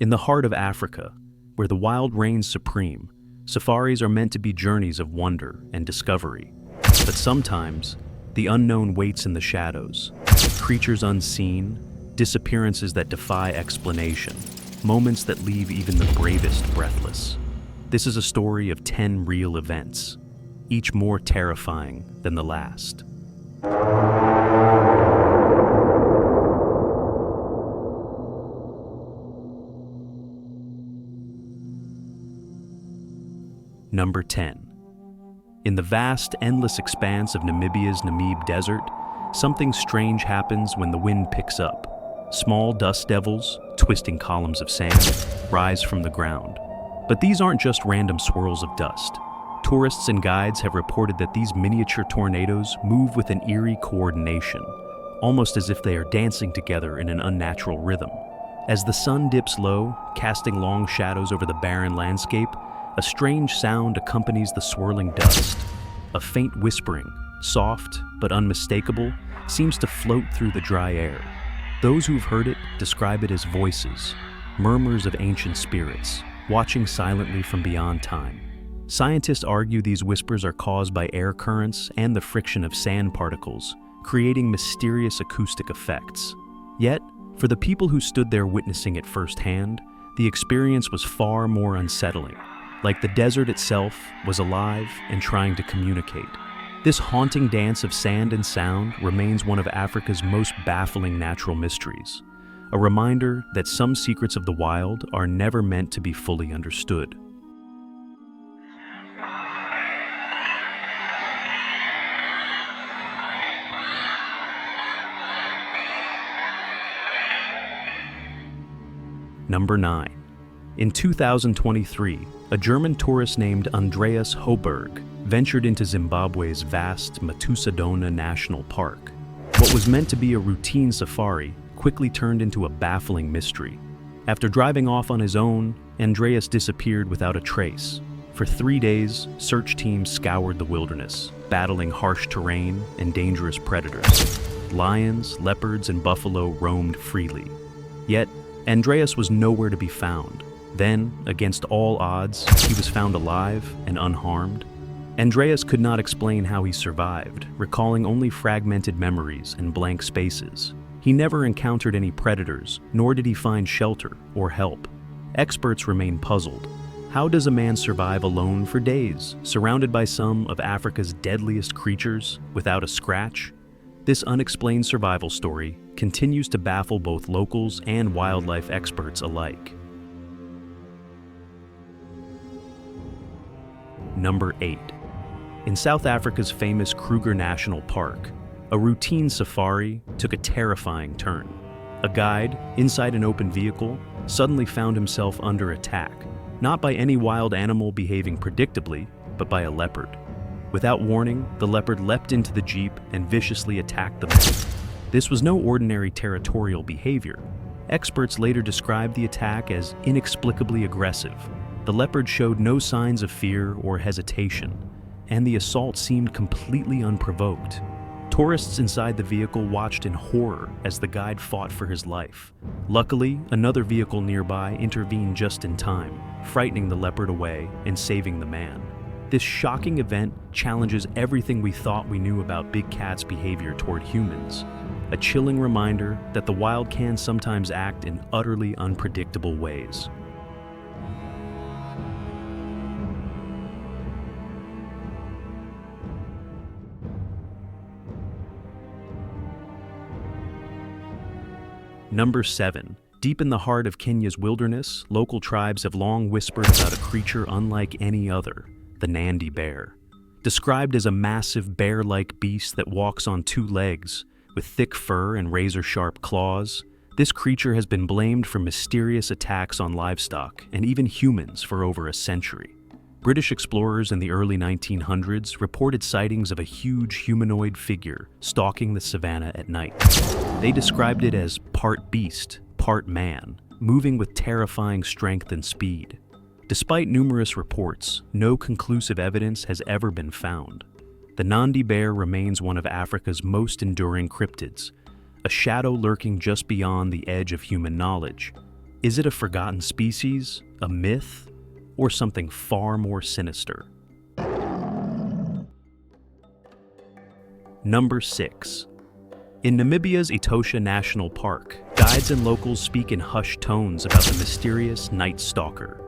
In the heart of Africa, where the wild reigns supreme, safaris are meant to be journeys of wonder and discovery. But sometimes, the unknown waits in the shadows. Creatures unseen, disappearances that defy explanation, moments that leave even the bravest breathless. This is a story of 10 real events, each more terrifying than the last. Number 10. In the vast, endless expanse of Namibia's Namib Desert, something strange happens when the wind picks up. Small dust devils, twisting columns of sand, rise from the ground. But these aren't just random swirls of dust. Tourists and guides have reported that these miniature tornadoes move with an eerie coordination, almost as if they are dancing together in an unnatural rhythm. As the sun dips low, casting long shadows over the barren landscape, a strange sound accompanies the swirling dust. A faint whispering, soft but unmistakable, seems to float through the dry air. Those who've heard it describe it as voices, murmurs of ancient spirits, watching silently from beyond time. Scientists argue these whispers are caused by air currents and the friction of sand particles, creating mysterious acoustic effects. Yet, for the people who stood there witnessing it firsthand, the experience was far more unsettling. Like the desert itself was alive and trying to communicate. This haunting dance of sand and sound remains one of Africa's most baffling natural mysteries, a reminder that some secrets of the wild are never meant to be fully understood. Number 9. In 2023, a German tourist named Andreas Hoberg ventured into Zimbabwe's vast Matusadona National Park. What was meant to be a routine safari quickly turned into a baffling mystery. After driving off on his own, Andreas disappeared without a trace. For 3 days, search teams scoured the wilderness, battling harsh terrain and dangerous predators. Lions, leopards, and buffalo roamed freely. Yet, Andreas was nowhere to be found. Then, against all odds, he was found alive and unharmed. Andreas could not explain how he survived, recalling only fragmented memories and blank spaces. He never encountered any predators, nor did he find shelter or help. Experts remain puzzled. How does a man survive alone for days, surrounded by some of Africa's deadliest creatures, without a scratch? This unexplained survival story continues to baffle both locals and wildlife experts alike. Number 8. In South Africa's famous Kruger National Park, a routine safari took a terrifying turn. A guide, inside an open vehicle, suddenly found himself under attack, not by any wild animal behaving predictably, but by a leopard. Without warning, the leopard leapt into the Jeep and viciously attacked the man. This was no ordinary territorial behavior. Experts later described the attack as inexplicably aggressive. The leopard showed no signs of fear or hesitation, and the assault seemed completely unprovoked. Tourists inside the vehicle watched in horror as the guide fought for his life. Luckily, another vehicle nearby intervened just in time, frightening the leopard away and saving the man. This shocking event challenges everything we thought we knew about big cats' behavior toward humans, a chilling reminder that the wild can sometimes act in utterly unpredictable ways. Number 7. Deep in the heart of Kenya's wilderness, local tribes have long whispered about a creature unlike any other, the Nandy Bear. Described as a massive bear-like beast that walks on 2 legs, with thick fur and razor-sharp claws, this creature has been blamed for mysterious attacks on livestock and even humans for over a century. British explorers in the early 1900s reported sightings of a huge humanoid figure stalking the savannah at night. They described it as part beast, part man, moving with terrifying strength and speed. Despite numerous reports, no conclusive evidence has ever been found. The Nandy Bear remains one of Africa's most enduring cryptids, a shadow lurking just beyond the edge of human knowledge. Is it a forgotten species, a myth, or something far more sinister? Number 6. In Namibia's Etosha National Park, guides and locals speak in hushed tones about the mysterious night stalker.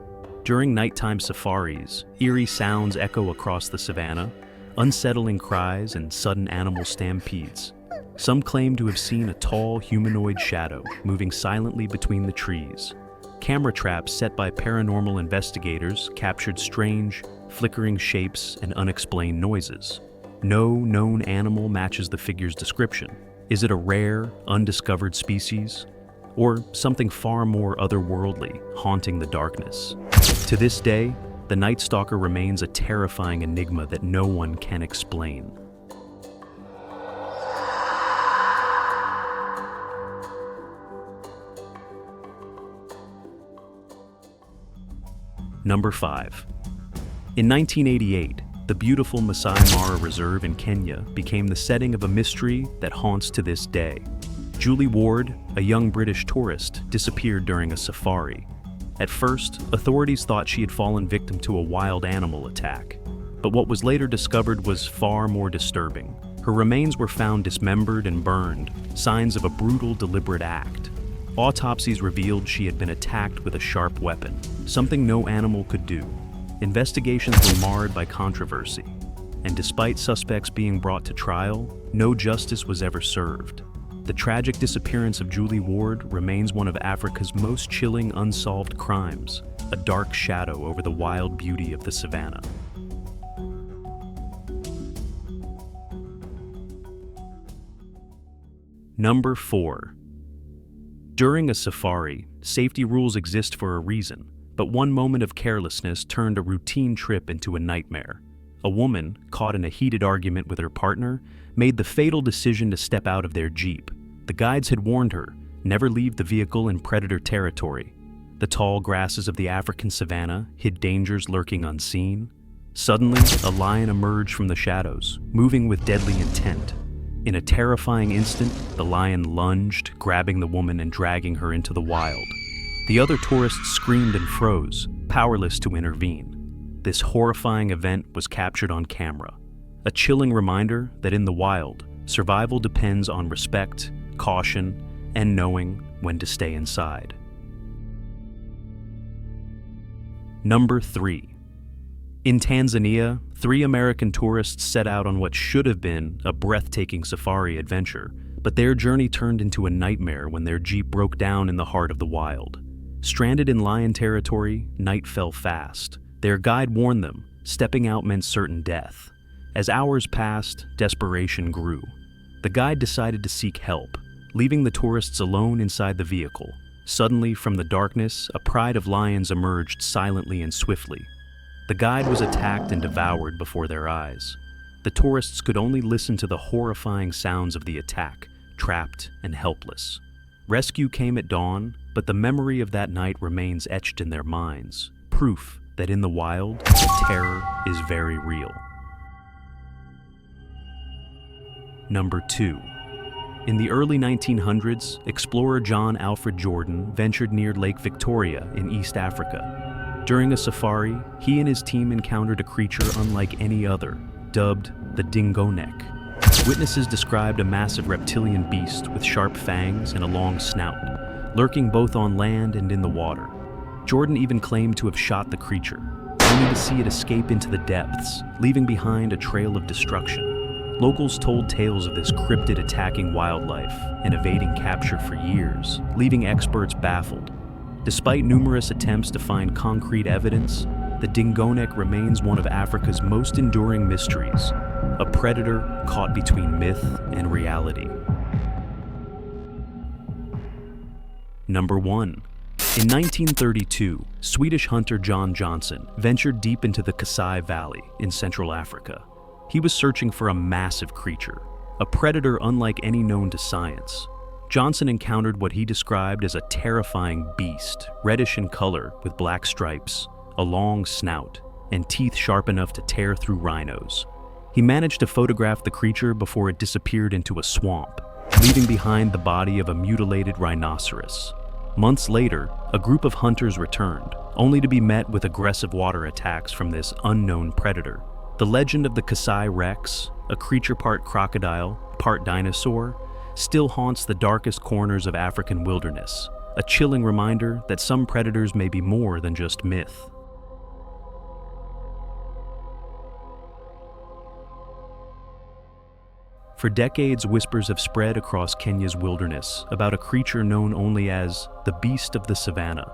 During nighttime safaris, eerie sounds echo across the savannah, unsettling cries and sudden animal stampedes. Some claim to have seen a tall humanoid shadow moving silently between the trees. Camera traps set by paranormal investigators captured strange, flickering shapes and unexplained noises. No known animal matches the figure's description. Is it a rare, undiscovered species? Or something far more otherworldly, haunting the darkness? To this day, the Night Stalker remains a terrifying enigma that no one can explain. Number 5. In 1988, the beautiful Masai Mara Reserve in Kenya became the setting of a mystery that haunts to this day. Julie Ward, a young British tourist, disappeared during a safari. At first, authorities thought she had fallen victim to a wild animal attack. But what was later discovered was far more disturbing. Her remains were found dismembered and burned, signs of a brutal, deliberate act. Autopsies revealed she had been attacked with a sharp weapon, something no animal could do. Investigations were marred by controversy, and despite suspects being brought to trial, no justice was ever served. The tragic disappearance of Julie Ward remains one of Africa's most chilling unsolved crimes, a dark shadow over the wild beauty of the savannah. Number 4. During a safari, safety rules exist for a reason, but one moment of carelessness turned a routine trip into a nightmare. A woman, caught in a heated argument with her partner, made the fatal decision to step out of their Jeep. The guides had warned her, never leave the vehicle in predator territory. The tall grasses of the African savanna hid dangers lurking unseen. Suddenly, a lion emerged from the shadows, moving with deadly intent. In a terrifying instant, the lion lunged, grabbing the woman and dragging her into the wild. The other tourists screamed and froze, powerless to intervene. This horrifying event was captured on camera, a chilling reminder that in the wild, survival depends on respect, caution, and knowing when to stay inside. Number 3. In Tanzania, 3 American tourists set out on what should have been a breathtaking safari adventure, but their journey turned into a nightmare when their Jeep broke down in the heart of the wild. Stranded in lion territory, night fell fast. Their guide warned them, stepping out meant certain death. As hours passed, desperation grew. The guide decided to seek help, leaving the tourists alone inside the vehicle. Suddenly, from the darkness, a pride of lions emerged silently and swiftly. The guide was attacked and devoured before their eyes. The tourists could only listen to the horrifying sounds of the attack, trapped and helpless. Rescue came at dawn, but the memory of that night remains etched in their minds, proof that in the wild, the terror is very real. Number 2. In the early 1900s, explorer John Alfred Jordan ventured near Lake Victoria in East Africa. During a safari, he and his team encountered a creature unlike any other, dubbed the dingonek. Witnesses described a massive reptilian beast with sharp fangs and a long snout, lurking both on land and in the water. Jordan even claimed to have shot the creature, only to see it escape into the depths, leaving behind a trail of destruction. Locals told tales of this cryptid attacking wildlife and evading capture for years, leaving experts baffled. Despite numerous attempts to find concrete evidence, the dingonek remains one of Africa's most enduring mysteries, a predator caught between myth and reality. Number 1. In 1932, Swedish hunter John Johnson ventured deep into the Casai Valley in Central Africa. He was searching for a massive creature, a predator unlike any known to science. Johnson encountered what he described as a terrifying beast, reddish in color with black stripes, a long snout, and teeth sharp enough to tear through rhinos. He managed to photograph the creature before it disappeared into a swamp, leaving behind the body of a mutilated rhinoceros. Months later, a group of hunters returned, only to be met with aggressive water attacks from this unknown predator. The legend of the Casai Rex, a creature part crocodile, part dinosaur, still haunts the darkest corners of African wilderness, a chilling reminder that some predators may be more than just myth. For decades, whispers have spread across Kenya's wilderness about a creature known only as the beast of the savannah.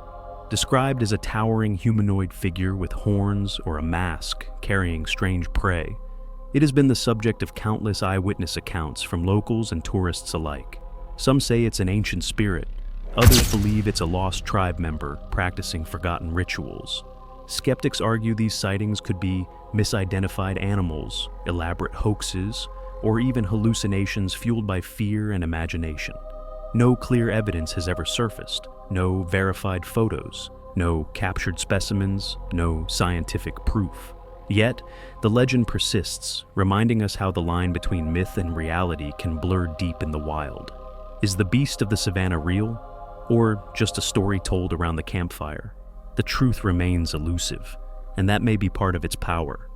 Described as a towering humanoid figure with horns or a mask carrying strange prey, it has been the subject of countless eyewitness accounts from locals and tourists alike. Some say it's an ancient spirit, others believe it's a lost tribe member practicing forgotten rituals. Skeptics argue these sightings could be misidentified animals, elaborate hoaxes, or even hallucinations fueled by fear and imagination. No clear evidence has ever surfaced, no verified photos, no captured specimens, no scientific proof. Yet, the legend persists, reminding us how the line between myth and reality can blur deep in the wild. Is the beast of the savannah real, or just a story told around the campfire? The truth remains elusive, and that may be part of its power.